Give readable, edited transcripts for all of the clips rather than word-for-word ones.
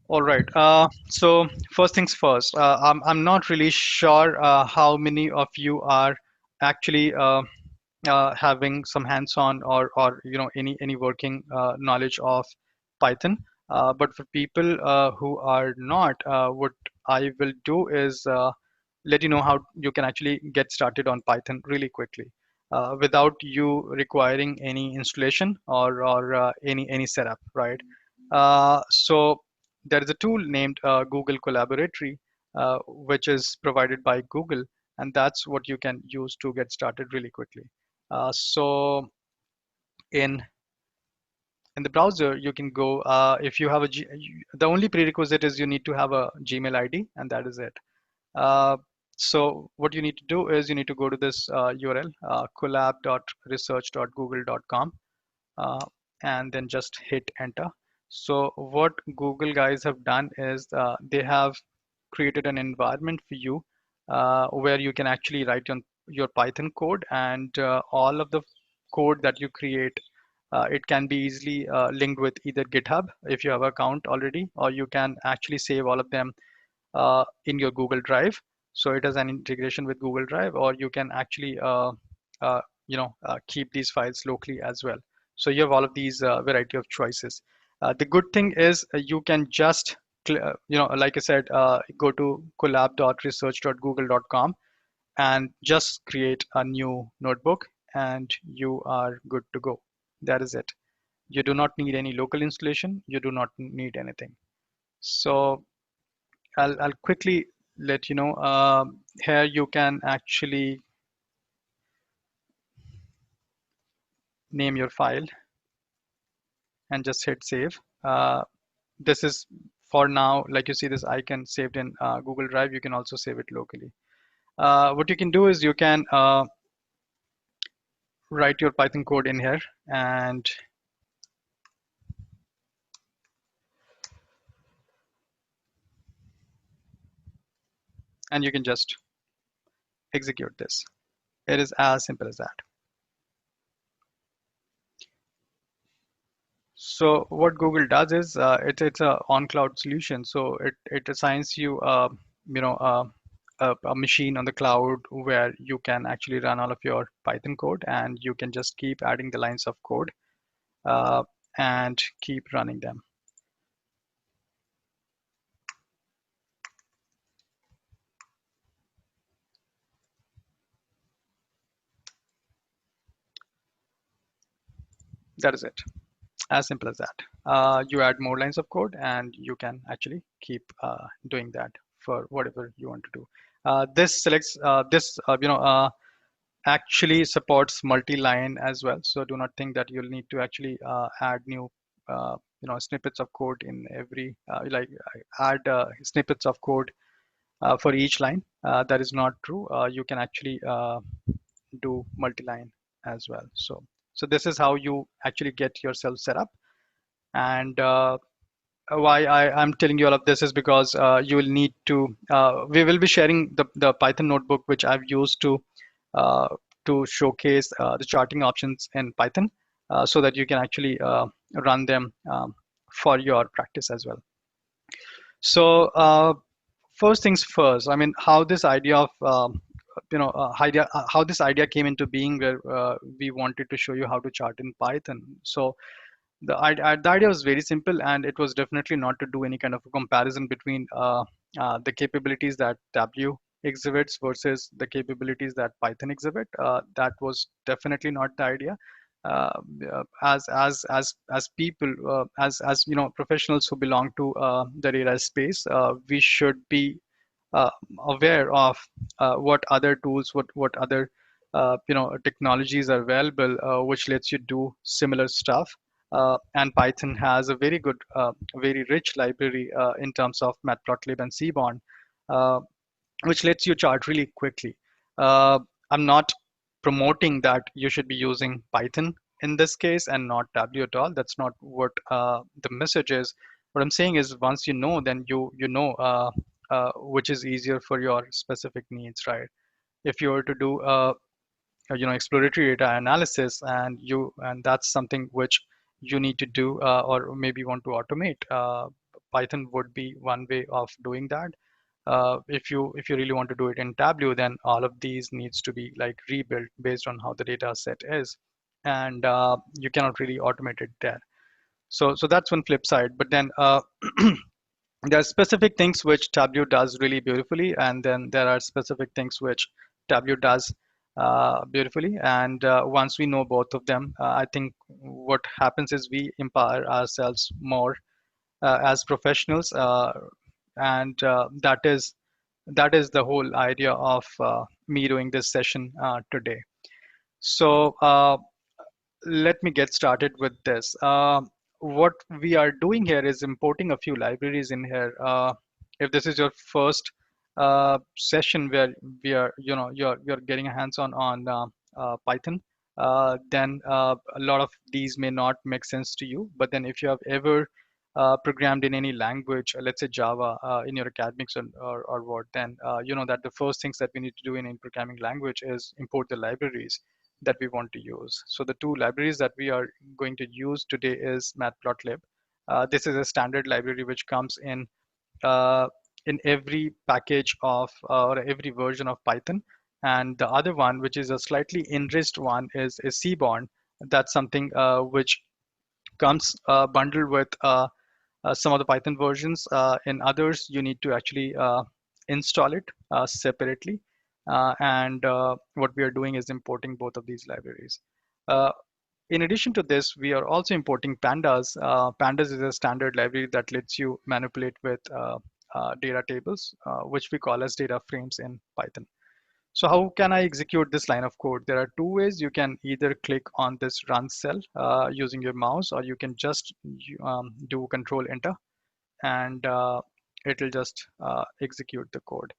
All right. So first things first. I'm not really sure how many of you are actually having some hands-on or any working knowledge of Python. But for people who are not, what I will do is let you know how you can actually get started on Python really quickly without you requiring any installation or any setup, right? So there is a tool named Google Collaboratory, which is provided by Google, and that's what you can use to get started really quickly. So in in the browser, you can go if you have the only prerequisite is you need to have a Gmail ID, and that is it. Uh, so what you need to do is you need to go to this URL collab.research.google.com uh, and then just hit enter. So what Google guys have done is they have created an environment for you where you can actually write your Python code, and all of the code that you create, it can be easily linked with either GitHub if you have an account already, or you can actually save all of them in your Google Drive. So it has an integration with Google Drive, or you can actually uh, keep these files locally as well. So you have all of these variety of choices. The good thing is you can just like I said, go to collab.research.google.com and just create a new notebook, and you are good to go. That is it. You do not need any local installation. You do not need anything. So I'll quickly let you know. Here you can actually name your file and just hit save. This is for now, like you see this icon saved in Google Drive, you can also save it locally. What you can do is you can write your Python code in here, and you can just execute this. It is as simple as that. So what Google does is it's a on-cloud solution. So it assigns you a machine on the cloud where you can actually run all of your Python code, and you can just keep adding the lines of code uh, and keep running them. That is it. As simple as that. You add more lines of code, and you can actually keep doing that for whatever you want to do. This selects this actually supports multi-line as well. So do not think that you'll need to actually add new snippets of code in every add snippets of code for each line. That is not true. You can actually do multi-line as well. So this is how you actually get yourself set up. And why I'm telling you all of this is because you will need to, we will be sharing the Python notebook, which I've used uh, to showcase the charting options in Python so that you can actually run them for your practice as well. So first things first, I mean, how this idea of how this idea came into being, where we wanted to show you how to chart in Python. So the idea was very simple, and it was definitely not to do any kind of a comparison between the capabilities that W exhibits versus the capabilities that Python exhibit. That was definitely not the idea. Uh, as people, as professionals who belong to the data space, we should be uh, aware of what other tools, what other technologies are available, which lets you do similar stuff. And Python has a very good, very rich library in terms of Matplotlib and Seaborn, uh, which lets you chart really quickly. Uh, I'm not promoting that you should be using Python in this case and not W at all. That's not what the message is. What I'm saying is, once you know, then you know which is easier for your specific needs, right? If you were to do exploratory data analysis, and that's something which you need to do or maybe want to automate, Python would be one way of doing that. If you really want to do it in Tableau, then all of these needs to be like rebuilt based on how the data set is, and you cannot really automate it there. So that's one flip side. But then there are specific things which Tableau does really beautifully, and then there are specific things which Tableau does beautifully. And once we know both of them, I think what happens is we empower ourselves more as professionals, and that is the whole idea of me doing this session today. So let me get started with this. What we are doing here is importing a few libraries in here. If this is your first session where you're getting a hands-on on Python, then a lot of these may not make sense to you. But then if you have ever programmed in any language, let's say Java, in your academics or what, then you know that the first things that we need to do in programming language is import the libraries that we want to use. So the two libraries that we are going to use today is Matplotlib. This is a standard library which comes uh, in every package of or every version of Python. And the other one, which is a slightly enriched one, is Seaborn. That's something which comes bundled with some of the Python versions. In others, you need to actually install it separately. And what we are doing is importing both of these libraries. Uh, in addition to this, we are also importing pandas. Pandas is a standard library that lets you manipulate with data tables, which we call as data frames in Python. So how can I execute this line of code? There are two ways. You can either click on this run cell using your mouse, or you can just do Control Enter, and it'll just execute the code.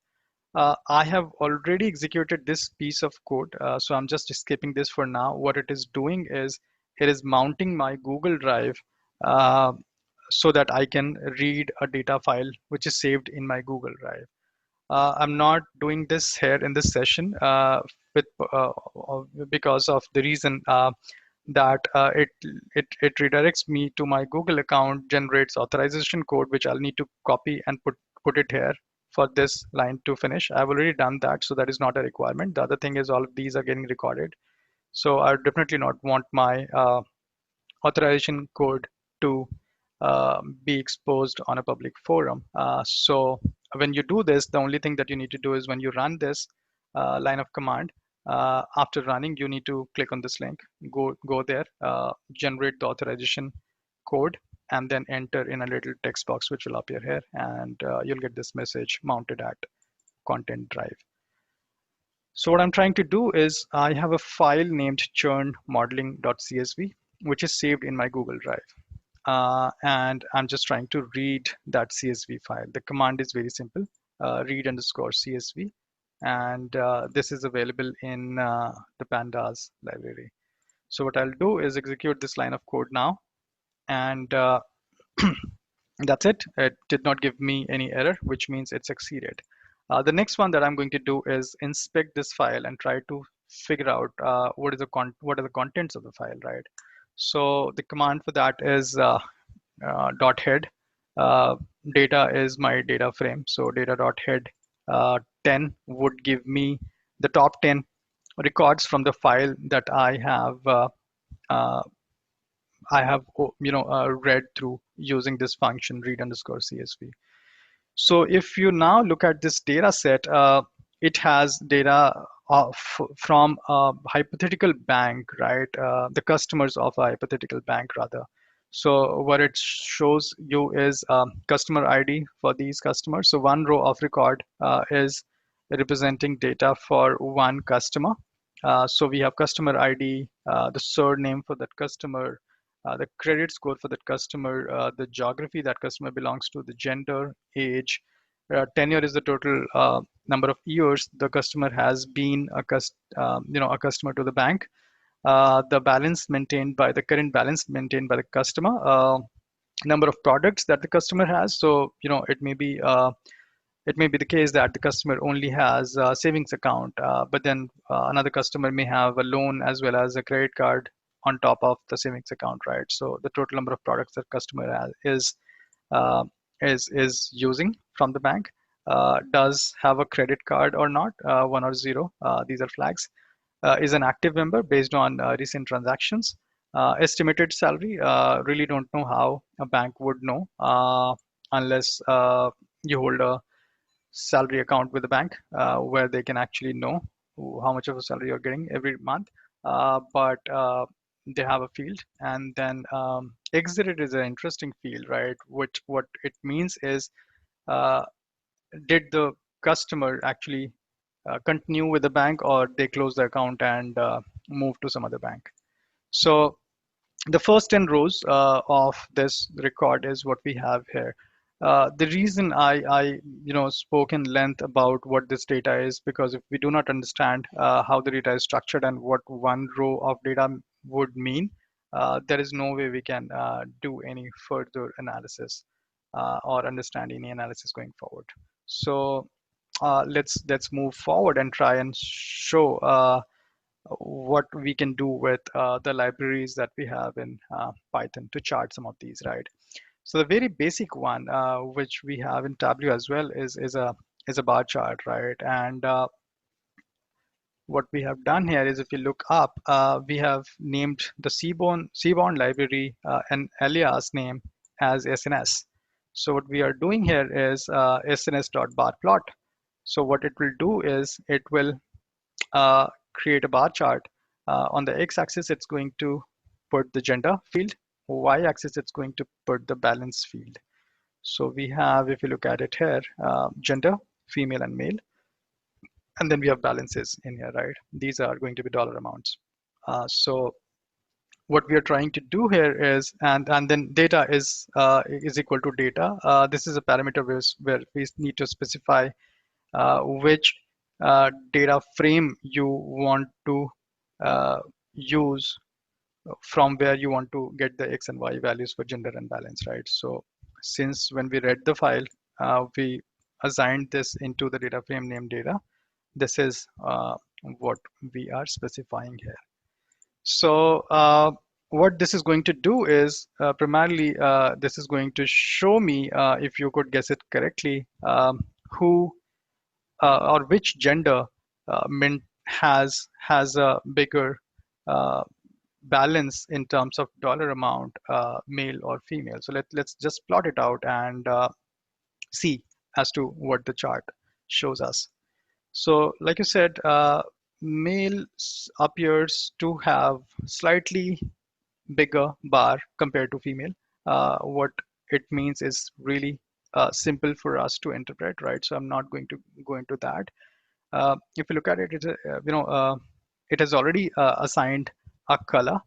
I have already executed this piece of code, so I'm just skipping this for now. What it is doing is it is mounting my Google Drive uh, so that I can read a data file which is saved in my Google Drive. I'm not doing this here in this session with because of the reason that it redirects me to my Google account, generates authorization code, which I'll need to copy and put it here for this line to finish. I've already done that, so that is not a requirement. The other thing is all of these are getting recorded, so I definitely not want my authorization code to be exposed on a public forum. So when you do this, the only thing that you need to do is when you run this line of command, after running, you need to click on this link, go there, generate the authorization code, and then enter in a little text box which will appear here, and you'll get this message mounted at content drive. So what I'm trying to do is I have a file named churnmodeling.csv, which is saved in my Google Drive. And I'm just trying to read that CSV file. The command is very simple, read underscore CSV. And this is available in the pandas library. So what I'll do is execute this line of code now. And that's it. It did not give me any error, which means it succeeded. The next one that I'm going to do is inspect this file and try to figure out what are the contents of the file, right? So the command for that is dot head. Uh, Data is my data frame. So data dot head 10 would give me the top 10 records from the file that uh, I have read through using this function read underscore CSV. So if you now look at this data set, it has data from a hypothetical bank, right? The customers of a hypothetical bank, rather. So what it shows you is customer ID for these customers. So one row of record is representing data for one customer. So we have customer ID, the surname for that customer, the credit score for that customer, the geography that customer belongs to, the gender, age, tenure is the total number of years the customer has been a customer to the bank. The balance maintained by the current balance maintained by the customer, number of products that the customer has. So it may be the case that the customer only has a savings account, but then another customer may have a loan as well as a credit card on top of the savings account, right? So the total number of products that customer has is is using from the bank, does have a credit card or not, one or zero. These are flags. Is an active member based on recent transactions. Estimated salary, really don't know how a bank would know unless you hold a salary account with the bank where they can actually know how much of a salary you're getting every month. But they have a field, and then exited is an interesting field, right? Which what it means is, uh, did the customer actually continue with the bank, or they close the account and move to some other bank? So the first 10 rows of this record is what we have here. The reason I spoke in length about what this data is, because if we do not understand how the data is structured and what one row of data would mean, there is no way we can do any further analysis or understand any analysis going forward. So let's move forward and try and show what we can do with the libraries that we have in Python to chart some of these, right? So the very basic one, which we have in Tableau as well, is a bar chart, right? And what we have done here is, if you look up, we have named the Seaborn library an alias name as SNS. So what we are doing here is sns.barplot. So what it will do is it will create a bar chart. On the x-axis, it's going to put the gender field. Y-axis, it's going to put the balance field. So we have, if you look at it here, gender, female and male, and then we have balances in here, right? These are going to be dollar amounts. So what we are trying to do here is, and then data is equal to data. This is a parameter where we need to specify which data frame you want to use, from where you want to get the x and y values for gender and balance, right? So since when we read the file, we assigned this into the data frame named data. This is what we are specifying here. So what this is going to do is, primarily, this is going to show me, if you could guess it correctly, who or which gender mint has a bigger balance in terms of dollar amount, male or female. So let's just plot it out and see as to what the chart shows us. So like you said, male appears to have slightly bigger bar compared to female. What it means is really simple for us to interpret, right? So I'm not going to go into that. If you look at it, it has already assigned a color,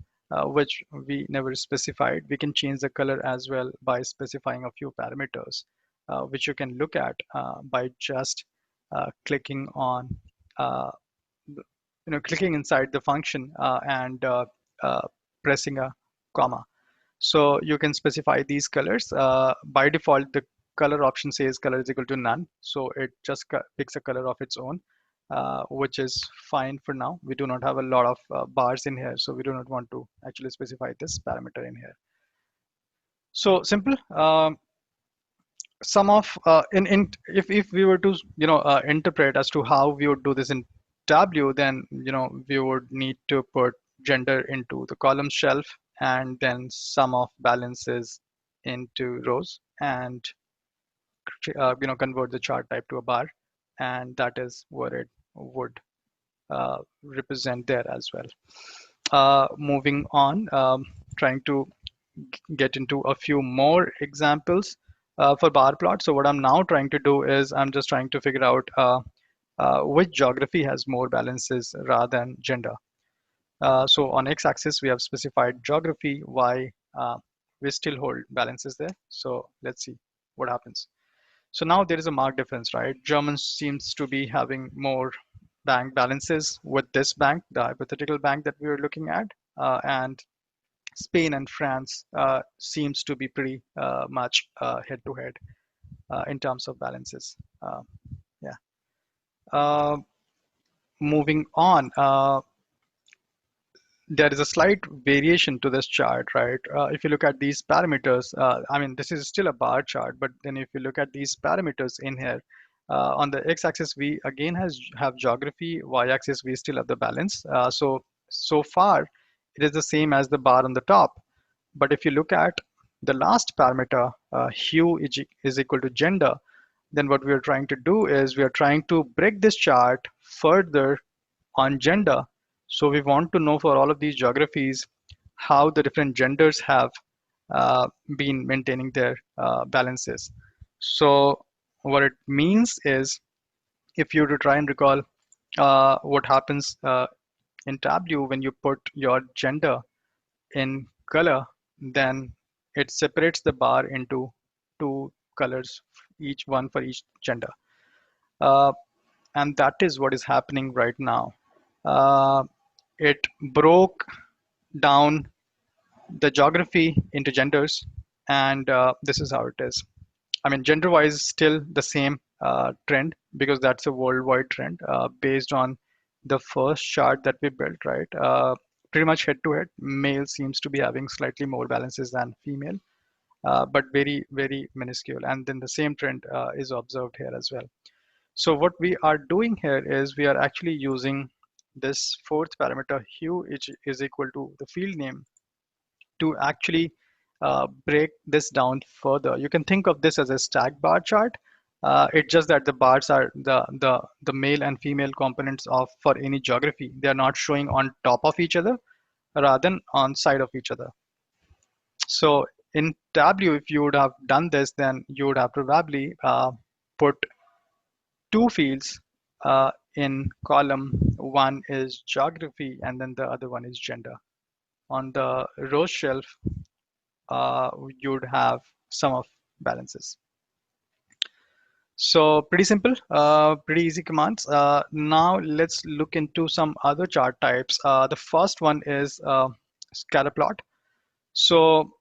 which we never specified. We can change the color as well by specifying a few parameters, which you can look at by just clicking on, uh, clicking inside the function and pressing a comma. So you can specify these colors. By default, the color option says color is equal to none. So it just picks a color of its own, which is fine for now. We do not have a lot of bars in here, so we do not want to actually specify this parameter in here. So simple. Some of in if we were to interpret as to how we would do this in Tableau, then we would need to put gender into the column shelf, and then sum of balances into rows, and convert the chart type to a bar, and that is what it would represent there as well. Moving on, trying to get into a few more examples for bar plot. So what I'm now trying to do is, I'm just trying to figure out which geography has more balances rather than gender. So on x-axis, we have specified geography. Y, we still hold balances there. So let's see what happens. So now there is a marked difference, right? German seems to be having more bank balances with this bank, the hypothetical bank that we were looking at, and Spain and France seems to be pretty much head to head in terms of balances. Yeah. Uh, Moving on, there is a slight variation to this chart, right? If you look at these parameters, I mean, this is still a bar chart, but then if you look at these parameters in here, on the x-axis, we again have geography, y-axis, we still have the balance. So far, it is the same as the bar on the top. But if you look at the last parameter, hue is equal to gender, then what we are trying to do is we are trying to break this chart further on gender. So we want to know for all of these geographies how the different genders have been maintaining their balances. So what it means is, if you were to try and recall what happens in Tableau when you put your gender in color, then it separates the bar into two colors, each one for each gender. Uh, and that is what is happening right now. Uh, it broke down the geography into genders, and this is how it is. I mean, gender-wise, still the same trend, because that's a worldwide trend based on the first chart that we built, right? Pretty much head-to-head, male seems to be having slightly more balances than female, but very, very minuscule. And then the same trend is observed here as well. So what we are doing here is we are actually using this fourth parameter, hue is equal to the field name, to actually break this down further. You can think of this as a stack bar chart. It's just that the bars are the male and female components of for any geography. They are not showing on top of each other rather than on side of each other. So in Tableau, if you would have done this, then you would have probably put two fields in column. One is geography, and then the other one is gender. On the row shelf, you'd have sum of balances. So pretty simple, pretty easy commands. Now let's look into some other chart types. The first one is scatter plot. So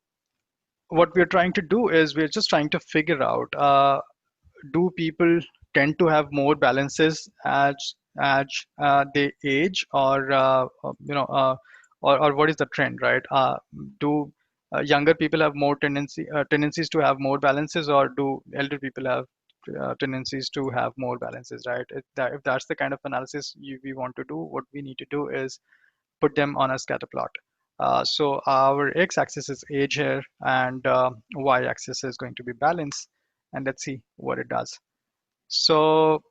what we're trying to do is we're just trying to figure out, do people tend to have more balances as they age, or or what is the trend, right? Do younger people have more tendencies to have more balances, or do elder people have tendencies to have more balances, right? If that's the kind of analysis we want to do, what we need to do is put them on a scatter plot. So our x-axis is age here, and y-axis is going to be balance, and let's see what it does. So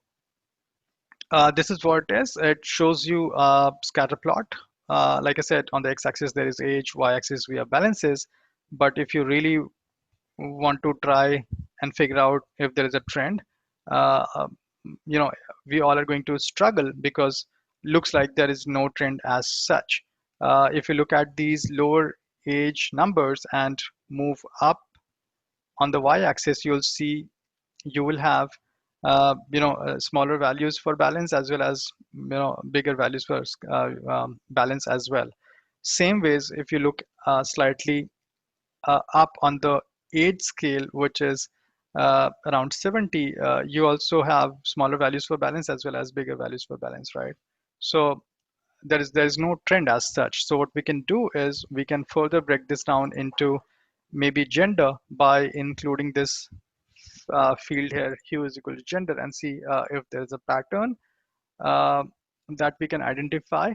this is what it is. It shows you a scatter plot. Like I said, on the x-axis there is age, y-axis we have balances. But if you really want to try and figure out if there is a trend, uh, um, you know, we all are going to struggle, because looks like there is no trend as such. If you look at these lower age numbers and move up on the y-axis, you'll see you will have smaller values for balance, as well as bigger values for balance as well. Same ways, if you look slightly up on the age scale, which is around 70, you also have smaller values for balance as well as bigger values for balance, right? So there is no trend as such. So what we can do is we can further break this down into maybe gender by including this field here, hue is equal to gender, and see if there's a pattern uh, that we can identify.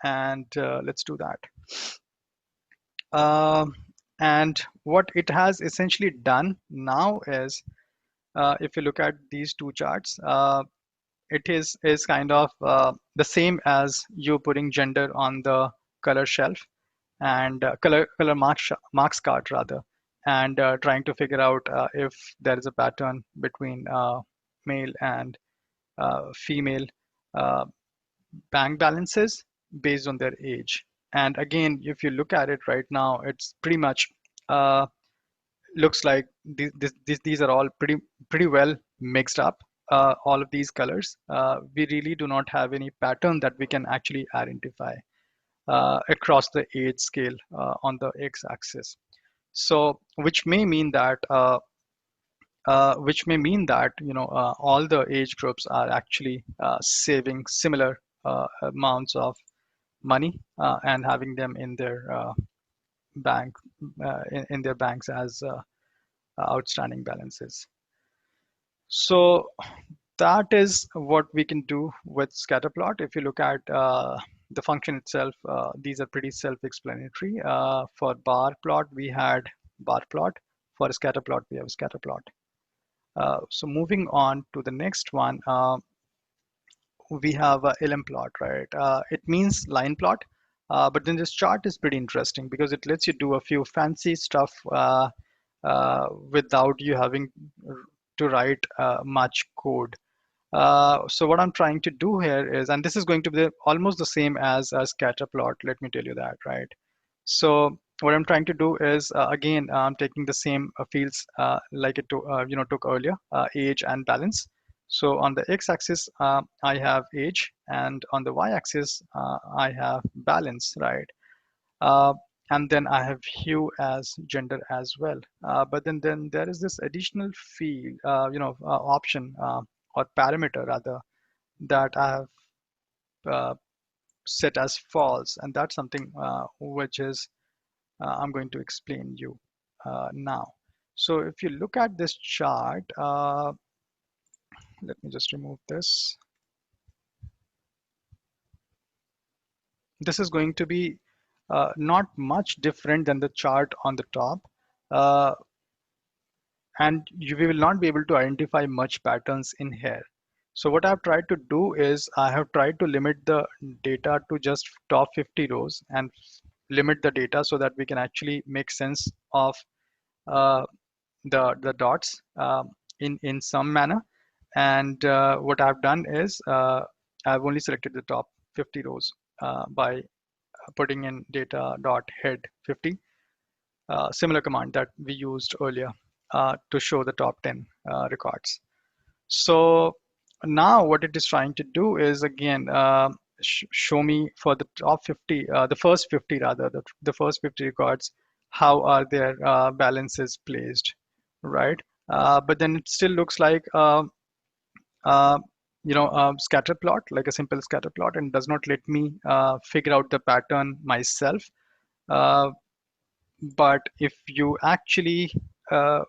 And let's do that. Um, and what it has essentially done now is, if you look at these two charts, it is kind of the same as you putting gender on the color shelf, and color marks card rather, and trying to figure out if there is a pattern between male and female uh, bank balances based on their age. And again, if you look at it right now, it's pretty much uh, looks like these are all pretty well mixed up. All of these colors, we really do not have any pattern that we can actually identify across the age scale on the x-axis. So, which may mean that all the age groups are actually saving similar amounts of money and having them in their bank in their banks as outstanding balances. So that is what we can do with scatterplot. If you look at the function itself, these are pretty self-explanatory. For bar plot, we had bar plot. For scatterplot, we have scatterplot. So moving on to the next one, we have a LM plot, right? It means line plot, but then this chart is pretty interesting because it lets you do a few fancy stuff without you having to write much code. So what I'm trying to do here is, and this is going to be almost the same as a scatter plot, let me tell you that, right? So what I'm trying to do is, again, I'm taking the same fields like it took earlier, age and balance. So on the x-axis, I have age, and on the y-axis, I have balance, right? Uh, and then I have hue as gender as well. But then there is this additional field, option or parameter rather that I have uh, set as false, and that's something which is I'm going to explain you now. So if you look at this chart, let me just remove this. This is going to be not much different than the chart on the top. Uh, and you will not be able to identify much patterns in here. So what I've tried to do is I have tried to limit the data to just top 50 rows and limit the data so that we can actually make sense of uh, the dots in some manner. And what I've done is I've only selected the top 50 rows by putting in data dot head 50, similar command that we used earlier to show the top 10 records. So now what it is trying to do is again show me for the top 50, the first 50 rather, the first 50 records, how are their balances placed, right? But then it still looks like uh, scatter plot, like a simple scatter plot, and does not let me figure out the pattern myself. Uh, but if you actually uh,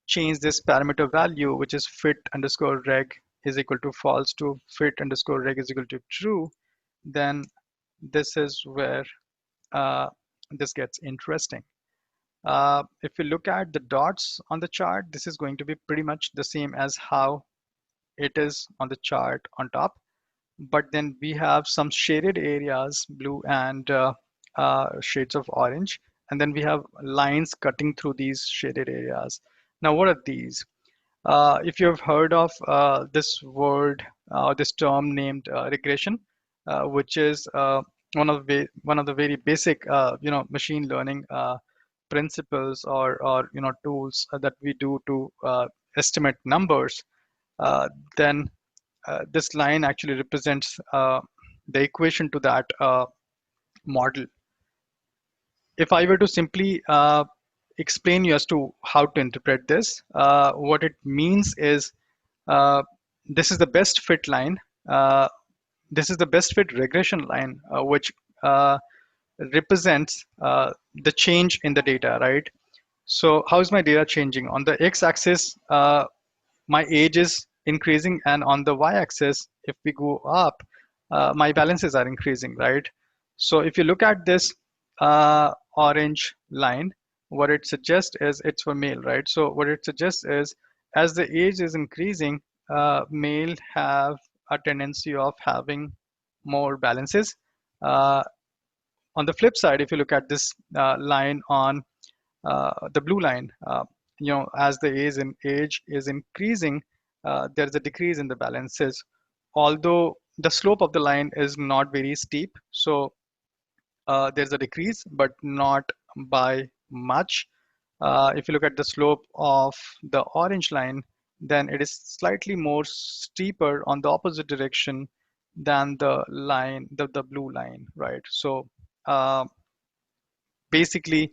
change this parameter value, which is fit underscore reg is equal to false to fit underscore reg is equal to true, then this is where uh, this gets interesting. If you look at the dots on the chart, this is going to be pretty much the same as how it is on the chart on top. But then we have some shaded areas, blue and shades of orange. And then we have lines cutting through these shaded areas. Now, what are these? If you've heard of this word or this term named regression, which is one of the very basic machine learning principles or tools that we do to estimate numbers, then this line actually represents the equation to that model. If I were to simply explain you as to how to interpret this, what it means is uh, this is the best fit line. Uh, this is the best fit regression line, which represents the change in the data, right? So how is my data changing? On the x-axis, my age is increasing, and on the y-axis, if we go up, my balances are increasing, right? So if you look at this orange line, what it suggests is it's for male, right? So what it suggests is as the age is increasing, male have a tendency of having more balances. Uh, on the flip side, if you look at this line on the blue line, as the age is increasing, there is a decrease in the balances, although the slope of the line is not very steep. So there's a decrease, but not by much. If you look at the slope of the orange line, then it is slightly more steeper on the opposite direction than the line, the blue line, right? So uh, basically,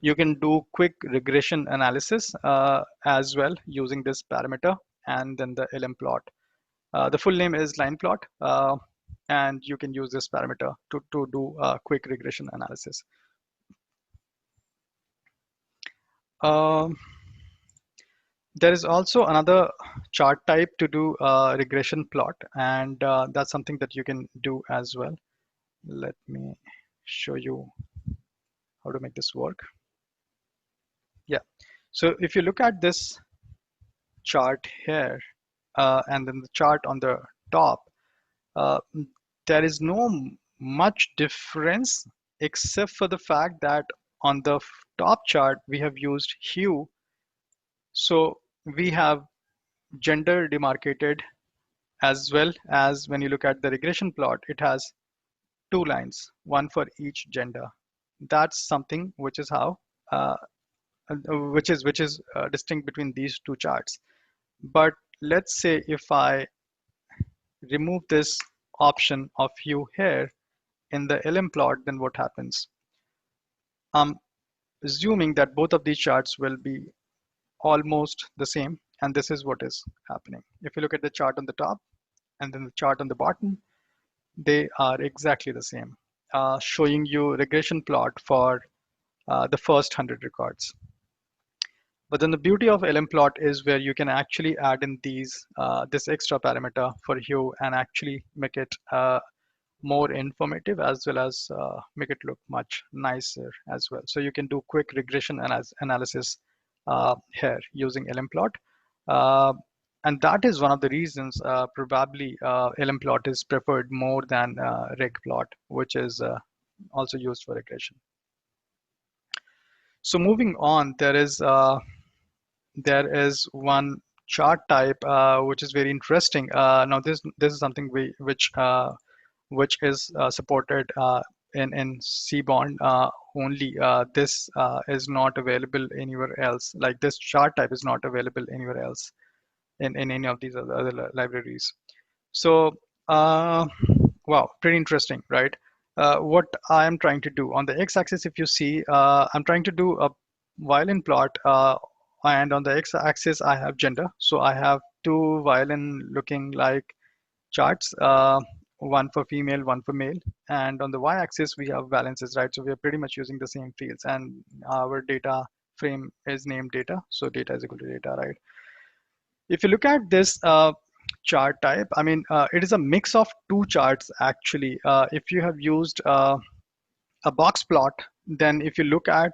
you can do quick regression analysis as well using this parameter and then the LM plot. The full name is line plot. and you can use this parameter to do a quick regression analysis. Um, there is also another chart type to do a regression plot, and that's something that you can do as well. Let me show you how to make this work. Yeah. So if you look at this chart here, and then the chart on the top, uh, there is no much difference except for the fact that on the top chart we have used hue. So we have gender demarcated, as well as when you look at the regression plot, it has two lines, one for each gender. That's something which is how which is distinct between these two charts. But let's say if I remove this option of hue here in the LM plot, then what happens? I'm assuming that both of these charts will be almost the same, and this is what is happening. If you look at the chart on the top and then the chart on the bottom, they are exactly the same, showing you regression plot for the first 100 records. But then the beauty of LMplot is where you can actually add in this extra parameter for hue and actually make it more informative, as well as make it look much nicer as well. So you can do quick regression analysis here using LMplot. Uh, and that is one of the reasons probably LMplot is preferred more than regplot, which is also used for regression. So moving on, there is one chart type which is very interesting. Now this is something which is supported in Seaborn only. This is not available anywhere else. Like this chart type is not available anywhere else in any of these other libraries. So, uh, wow, pretty interesting, right? What I am trying to do on the x-axis, if you see, I'm trying to do a violin plot, and on the x-axis I have gender. So I have two violin looking like charts, one for female, one for male, and on the y-axis we have balances, right? So we are pretty much using the same fields, and our data frame is named data, so data is equal to data, right? If you look at this chart type, I mean, it is a mix of two charts actually. If you have used a box plot, then if you look at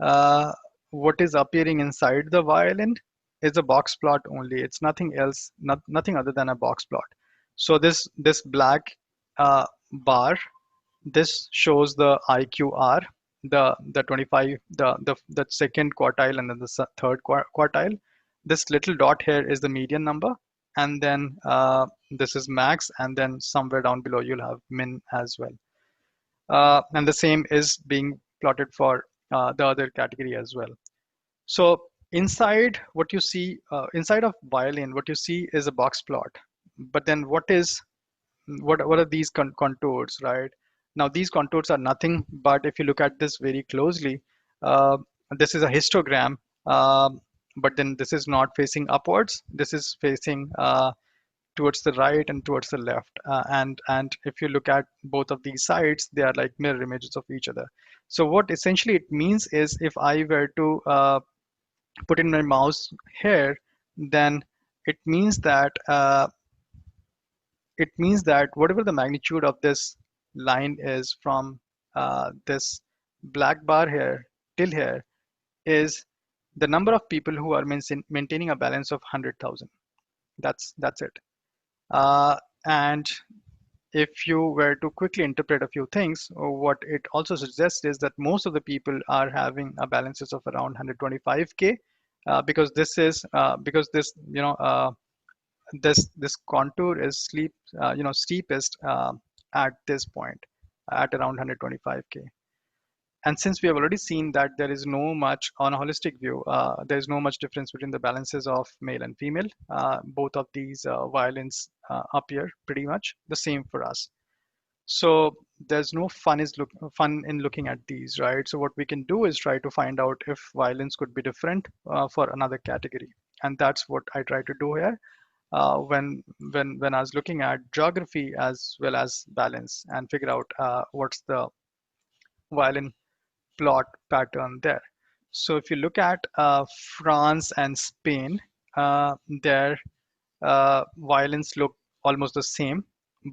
uh, what is appearing inside the violin is a box plot only. It's nothing else, nothing other than a box plot. So this black bar, this shows the IQR, the 25, the second quartile, and then the third quartile. This little dot here is the median number, and then this is max, and then somewhere down below you'll have min as well. And the same is being plotted for the other category as well. So inside what you see, inside of violin, what you see is a box plot. But then what are these contours, right? Now these contours are nothing, but if you look at this very closely, uh, this is a histogram, but then this is not facing upwards. This is facing towards the right and towards the left. And if you look at both of these sides, they are like mirror images of each other. So what essentially it means is, if I were to put in my mouse here, then it means that whatever the magnitude of this line is from this black bar here till here is the number of people who are maintaining a balance of 100,000. That's it. And if you were to quickly interpret a few things, what it also suggests is that most of the people are having a balances of around 125K, because because this this contour is steepest at this point at around 125K. And since we have already seen that there is no much on a holistic view, there is no much difference between the balances of male and female. Both of these violins appear pretty much the same for us. So there's no fun in looking at these, right? So what we can do is try to find out if violins could be different for another category, and that's what I try to do here. when I was looking at geography as well as balance and figure out what's the violin plot pattern there. So if you look at France and Spain, their violins look almost the same.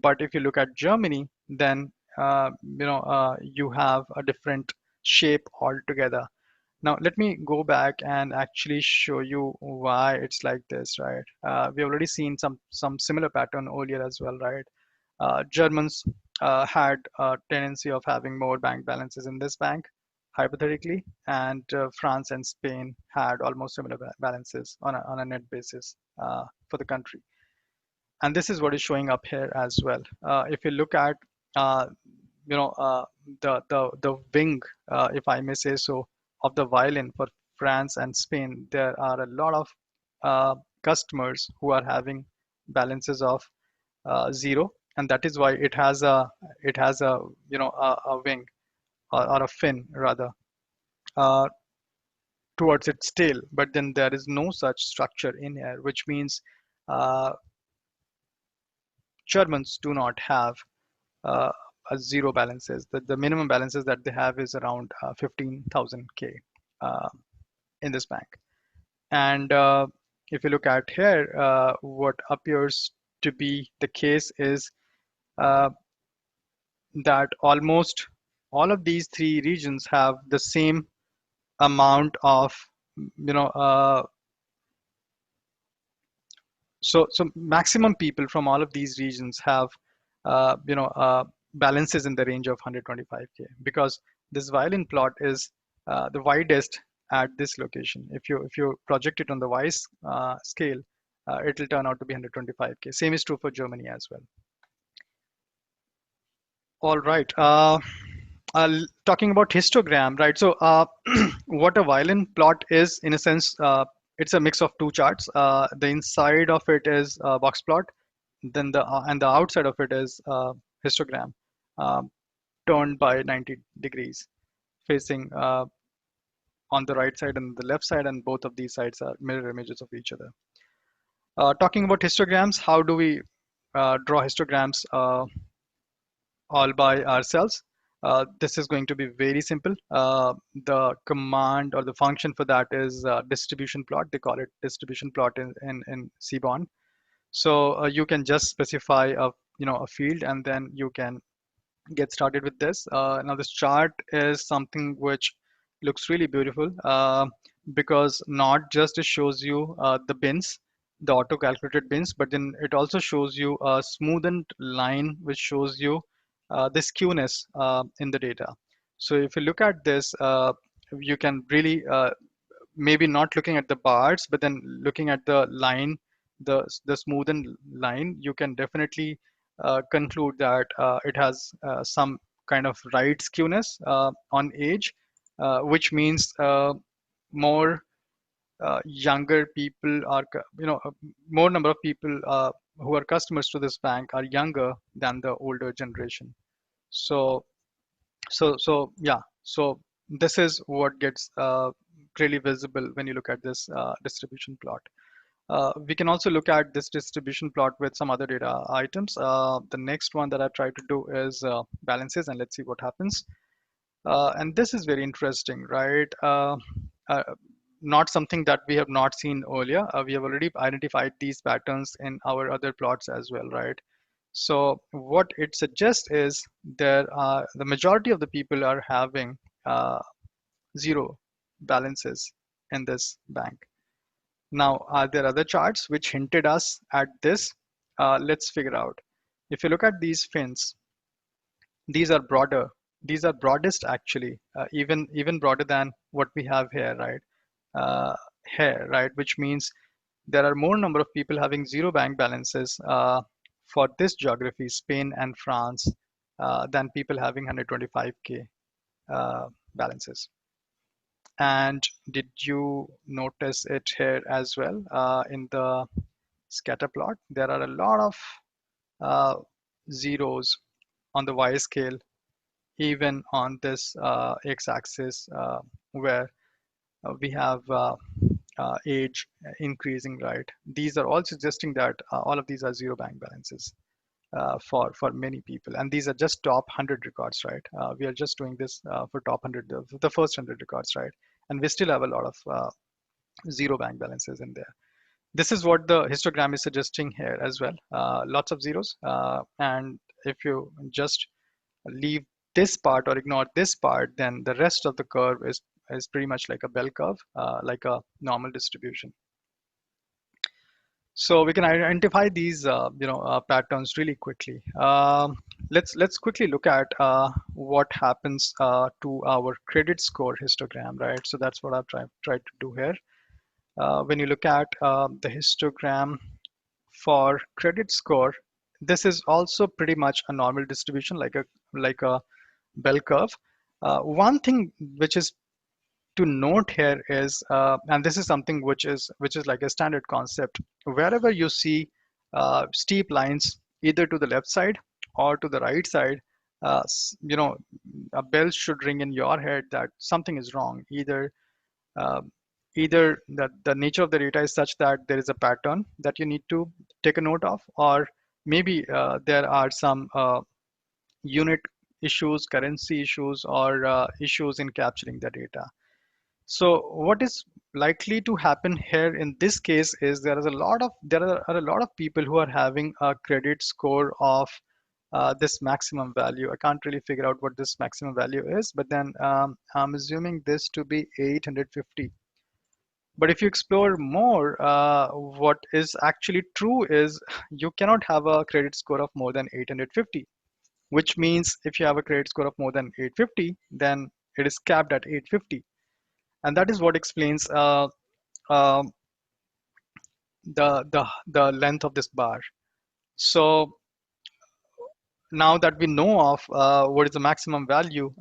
But if you look at Germany, then you have a different shape altogether. Now, let me go back and actually show you why it's like this, right? We already seen some similar pattern earlier as well, right? Germans had a tendency of having more bank balances in this bank, hypothetically, and France and Spain had almost similar balances on a net basis for the country. And this is what is showing up here as well. If you look at uh, you know the wing, if I may say so, of the violin for France and Spain, there are a lot of customers who are having balances of 0, and that is why it has a a wing, or a fin rather, uh, towards its tail. But then there is no such structure in here, which means uh, Germans do not have uh, a 0 balances. The minimum balances that they have is around 15,000 K uh, in this bank. And if you look at here, what appears to be the case is uh, that almost all of these three regions have the same amount of, you know, uh, so maximum people from all of these regions have, balances in the range of 125K, because this violin plot is the widest at this location. If you project it on the scale, it will turn out to be 125K. Same is true for Germany as well. All right. Talking about histogram, right? So, what a violin plot is, in a sense, it's a mix of two charts. The inside of it is a box plot, then the outside of it is histogram, uh, turned by 90 degrees, facing on the right side and the left side, and both of these sides are mirror images of each other. Talking about histograms, how do we draw histograms all by ourselves? This is going to be very simple. The command or the function for that is distribution plot. They call it distribution plot in Cbon. So you can just specify a field, and then you can get started with this. Now this chart is something which looks really beautiful, because not just it shows you the bins, the auto calculated bins, but then it also shows you a smoothened line which shows you the skewness in the data. So if you look at this, you can really, maybe not looking at the bars, but then looking at the line, the smoothened line, you can definitely conclude that it has some kind of right skewness on age, which means more younger people are, more number of people who are customers to this bank are younger than the older generation. So yeah, so this is what gets really visible when you look at this distribution plot. We can also look at this distribution plot with some other data items. The next one that I try to do is balances, and let's see what happens. And this is very interesting, right? Uh, Not something that we have not seen earlier. We have already identified these patterns in our other plots as well, right? So what it suggests is the majority of the people are having 0 balances in this bank. Now, are there other charts which hinted us at this? Let's figure out. If you look at these fins, these are broader. These are broadest actually, even broader than what we have here, right? Uh, Here, right? Which means there are more number of people having 0 bank balances for this geography, Spain and France, than people having 125K balances. And did you notice it here as well in the scatter plot? There are a lot of uh, zeros on the y scale, even on this x-axis, where we have age increasing, right? These are all suggesting that all of these are zero bank balances for many people, and these are just top 100 records, right? We are just doing this for top 100, the first 100 records, right? And we still have a lot of zero bank balances in there. This is what the histogram is suggesting here as well. Lots of zeros, and if you just leave this part or ignore this part, then the rest of the curve is pretty much like a bell curve, like a normal distribution. So we can identify these, patterns really quickly. Let's quickly look at what happens to our credit score histogram, right? So that's what I've tried to do here. When you look at the histogram for credit score, this is also pretty much a normal distribution, like a bell curve. One thing which is to note here is, and this is something which is like a standard concept. Wherever you see steep lines, either to the left side or to the right side, a bell should ring in your head that something is wrong. Uh, Either that the nature of the data is such that there is a pattern that you need to take a note of, or maybe there are some unit issues, currency issues, or issues in capturing the data. So what is likely to happen here in this case is there are a lot of people who are having a credit score of this maximum value. I can't really figure out what this maximum value is, but then I'm assuming this to be 850. But if you explore more, what is actually true is you cannot have a credit score of more than 850, which means if you have a credit score of more than 850, then it is capped at 850. And that is what explains um the length of this bar. So now that we know of what is the maximum value,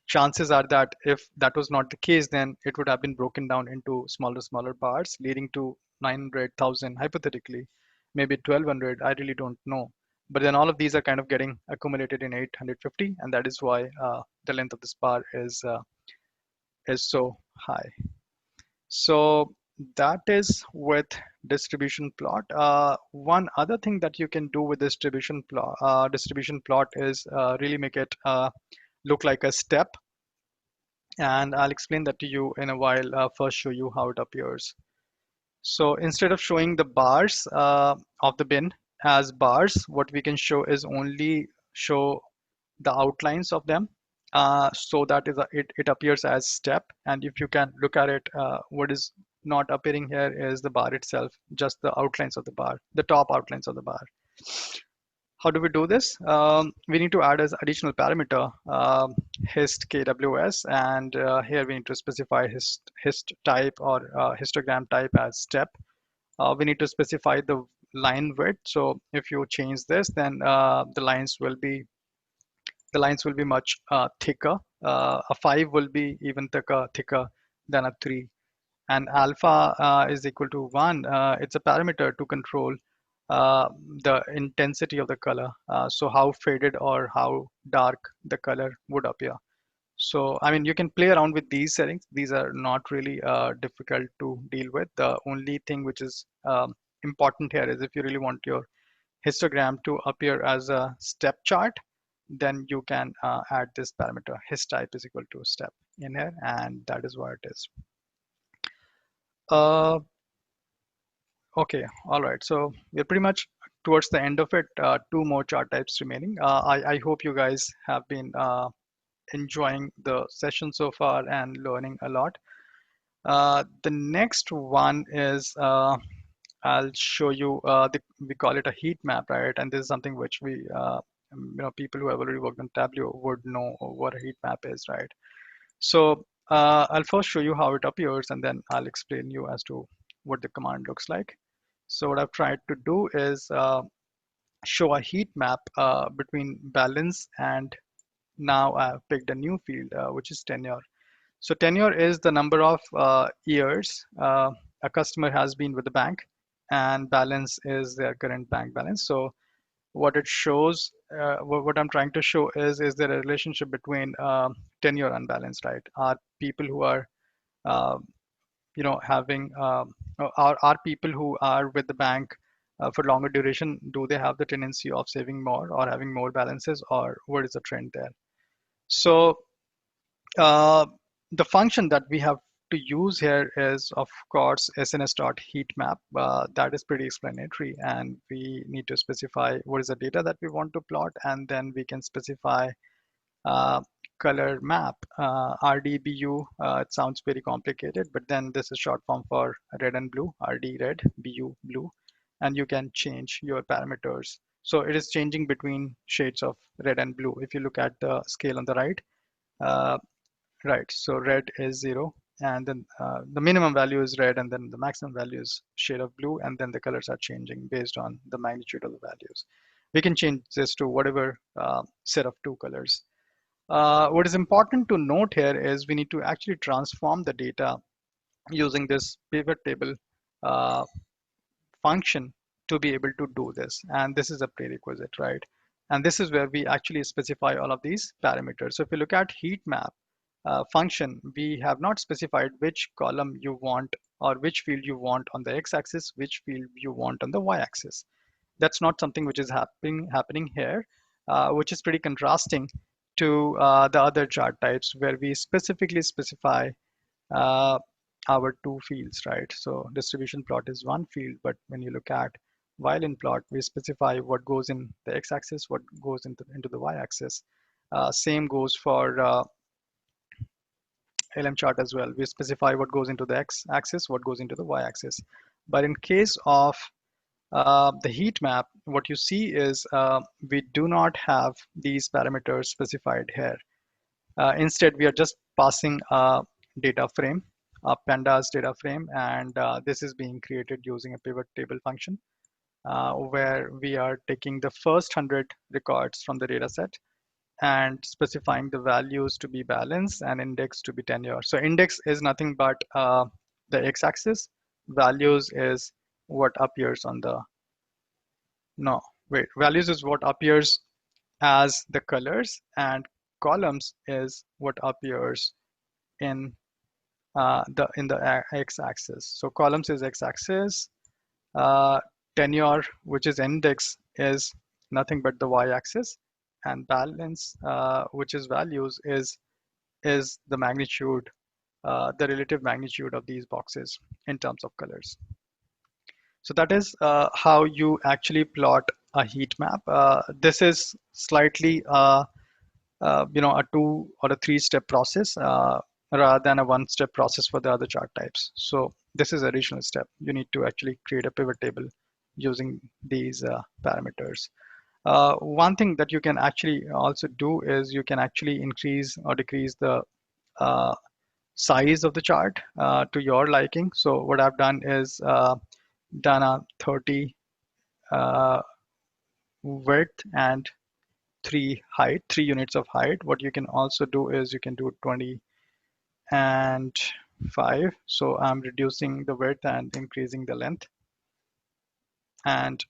chances are that if that was not the case, then it would have been broken down into smaller bars, leading to 900,000 hypothetically, maybe 1200. I really don't know. But then all of these are kind of getting accumulated in 850, and that is why the length of this bar is so high. So that is with distribution plot. One other thing that you can do with distribution plot is really make it look like a step, and I'll explain that to you in a while. First, show you how it appears. So instead of showing the bars of the bin as bars, what we can show is only show the outlines of them. So that it appears as step. And if you can look at it, what is not appearing here is the bar itself, just the outlines of the bar, the top outlines of the bar. How do we do this? We need to add as additional parameter hist kws, and here we need to specify hist type or histogram type as step. We need to specify the line width. So if you change this, then the lines will be much thicker. A 5 will be even thicker than a 3. And alpha is equal to 1. It's a parameter to control uh, the intensity of the color. So how faded or how dark the color would appear. So, I mean, you can play around with these settings. These are not really difficult to deal with. The only thing which is important here is if you really want your histogram to appear as a step chart, then you can add this parameter his type is equal to step in here, and that is what it is. Uh, okay, all right. So we're pretty much towards the end of it. Two more chart types remaining. I hope you guys have been enjoying the session so far and learning a lot. The next one is I'll show you we call it a heat map, right? And this is something which people who have already worked on Tableau would know what a heat map is, right? So I'll first show you how it appears, and then I'll explain you as to what the command looks like. So what I've tried to do is show a heat map between balance, and now I've picked a new field, which is tenure. So tenure is the number of years a customer has been with the bank, and balance is their current bank balance. So what it shows, what I'm trying to show is there a relationship between tenure and balance, right? Are people who are uh, having are people who are with the bank for longer duration, do they have the tendency of saving more or having more balances, or what is the trend there? So uh, the function that we have to use here is, of course, sns.heatmap. That is pretty explanatory, and we need to specify what is the data that we want to plot, and then we can specify uh, color map, RDBU. It sounds very complicated, but then this is short form for red and blue, RD red, BU blue, and you can change your parameters. So it is changing between shades of red and blue. If you look at the scale on the right, uh, right, so red is 0, and then the minimum value is red, and then the maximum value is shade of blue, and then the colors are changing based on the magnitude of the values. We can change this to whatever set of two colors. What is important to note here is we need to actually transform the data using this pivot table uh, function to be able to do this. And this is a prerequisite, right? And this is where we actually specify all of these parameters. So if you look at heat map function, we have not specified which column you want or which field you want on the x-axis, which field you want on the y-axis. That's not something which is happening here, which is pretty contrasting to the other chart types where we specifically specify uh, our two fields, right? So distribution plot is one field, but when you look at violin plot, we specify what goes in the x-axis, what goes into the y-axis. Same goes for LM chart as well. We specify what goes into the x-axis, what goes into the y-axis. But in case of the heat map, what you see is we do not have these parameters specified here. Instead, we are just passing a data frame, a pandas data frame, and this is being created using a pivot table function, where we are taking the first 100 records from the data set and specifying the values to be balance and index to be tenure. So index is nothing but the x-axis. Values is what appears on the no, wait, values is what appears as the colors, and columns is what appears in the x-axis. So columns is x-axis, uh, tenure, which is index, is nothing but the y-axis, and balance, which is values, is the magnitude, the relative magnitude of these boxes in terms of colors. So that is how you actually plot a heat map. This is slightly a 2 or a 3-step process rather than a 1-step process for the other chart types. So this is an additional step. You need to actually create a pivot table using these parameters. One thing that you can actually also do is you can actually increase or decrease the uh, size of the chart to your liking. So what I've done is done a 30 uh, width and 3 units of height. What you can also do is you can do 20 and 5. So I'm reducing the width and increasing the length, and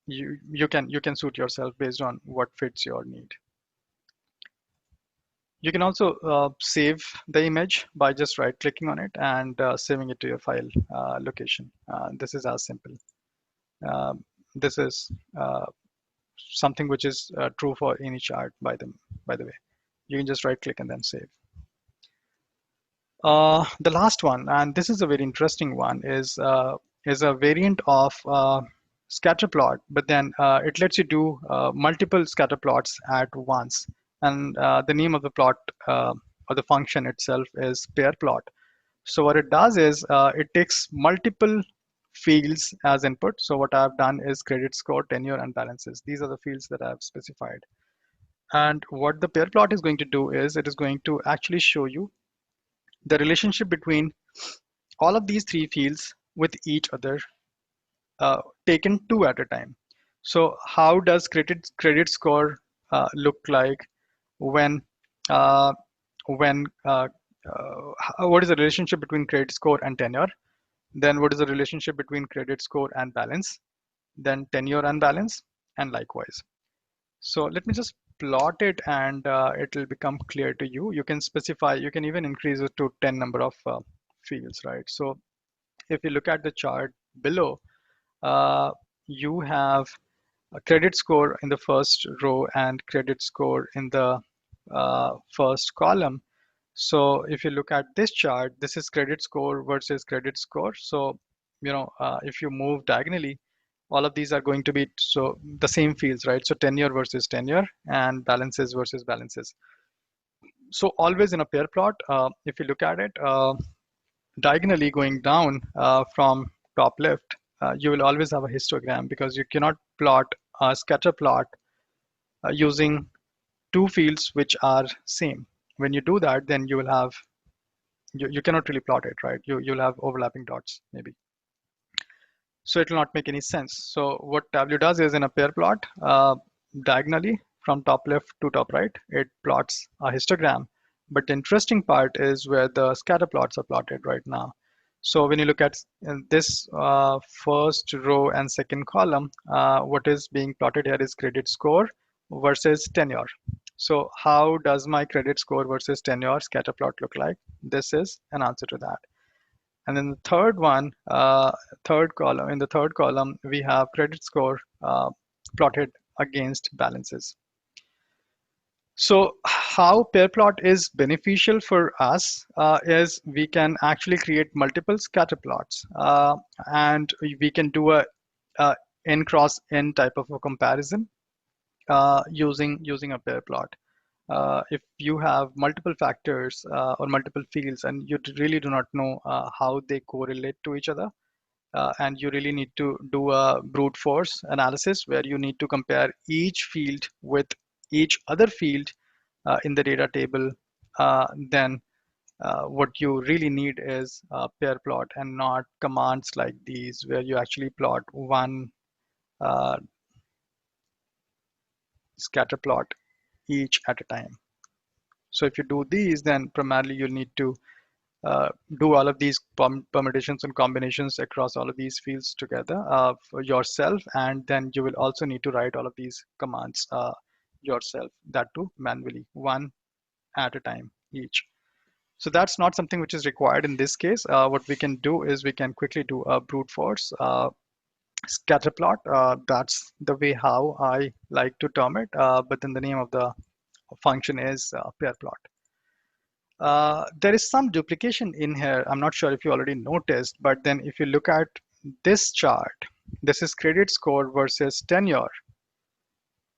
you can suit yourself based on what fits your need. You can also save the image by just right clicking on it and saving it to your file location. This is as simple. Uh, this is something which is true for any chart, by the way. You can just right click and then save. The last one, and this is a very interesting one, is a variant of scatter plot, but then it lets you do multiple scatter plots at once. And the name of the plot or the function itself is pair plot. So what it does is it takes multiple fields as input. So what I've done is credit score, tenure, and balances. These are the fields that I've specified. And what the pair plot is going to do is it is going to actually show you the relationship between all of these 3 fields with each other, taken 2 at a time. So how does credit score look like when uh, when what is the relationship between credit score and tenure? Then what is the relationship between credit score and balance? Then tenure and balance, and likewise. So let me just plot it, and it will become clear to you. You can specify, you can even increase it to 10 number of fields, right? So if you look at the chart below, uh, you have a credit score in the first row and credit score in the first column. So if you look at this chart, this is credit score versus credit score. So, if you move diagonally, all of these are going to be so the same fields, right? So tenure versus tenure and balances versus balances. So always in a pair plot, if you look at it, diagonally going down from top left, you will always have a histogram because you cannot plot a scatter plot using two fields which are same. When you do that, then you will have you cannot really plot it, right? You'll have overlapping dots maybe. So it will not make any sense. So what W does is in a pair plot, diagonally from top left to top right, it plots a histogram. But the interesting part is where the scatter plots are plotted right now. So when you look at this first row and second column, what is being plotted here is credit score versus tenure. So how does my credit score versus tenure scatter plot look like? This is an answer to that. And then the third one, third column, in the third column, we have credit score plotted against balances. So how pair plot is beneficial for us is we can actually create multiple scatter plots, and we can do a n cross n type of a comparison using a pair plot. If you have multiple factors or multiple fields and you really do not know how they correlate to each other, and you really need to do a brute force analysis where you need to compare each field with each other field in the data table, then what you really need is a pair plot and not commands like these where you actually plot one uh, scatter plot each at a time. So if you do these, then primarily you'll need to do all of these permutations and combinations across all of these fields together for yourself, and then you will also need to write all of these commands yourself, that too manually, one at a time each. So that's not something which is required in this case. What we can do is we can quickly do a brute force scatter plot. That's the way how I like to term it, but then the name of the function is pair plot. There is some duplication in here. I'm not sure if you already noticed, but then if you look at this chart, this is credit score versus tenure.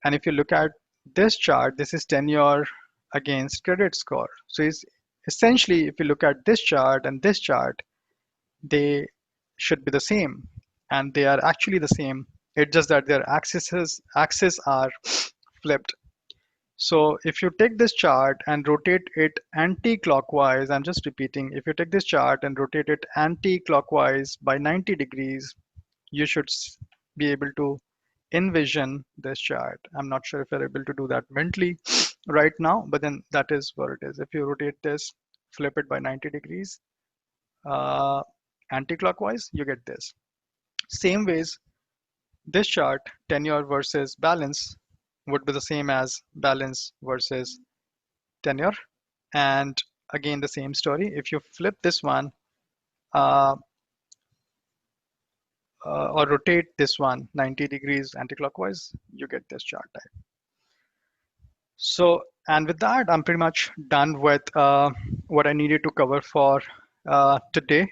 And if you look at this chart, this is tenure against credit score. So it's essentially, if you look at this chart and this chart, they should be the same. And they are actually the same. It's just that their axes are flipped. So if you take this chart and rotate it anti-clockwise, I'm just repeating, if you take this chart and rotate it anti-clockwise by 90 degrees, you should be able to envision this chart. I'm not sure if you're able to do that mentally right now, but then that is what it is. If you rotate this, flip it by 90 degrees, uh, anti-clockwise, you get this. Same ways, this chart, tenure versus balance, would be the same as balance versus tenure. And again, the same story. If you flip this one uh, or rotate this one 90 degrees anti-clockwise, you get this chart type. So, and with that, I'm pretty much done with what I needed to cover for today.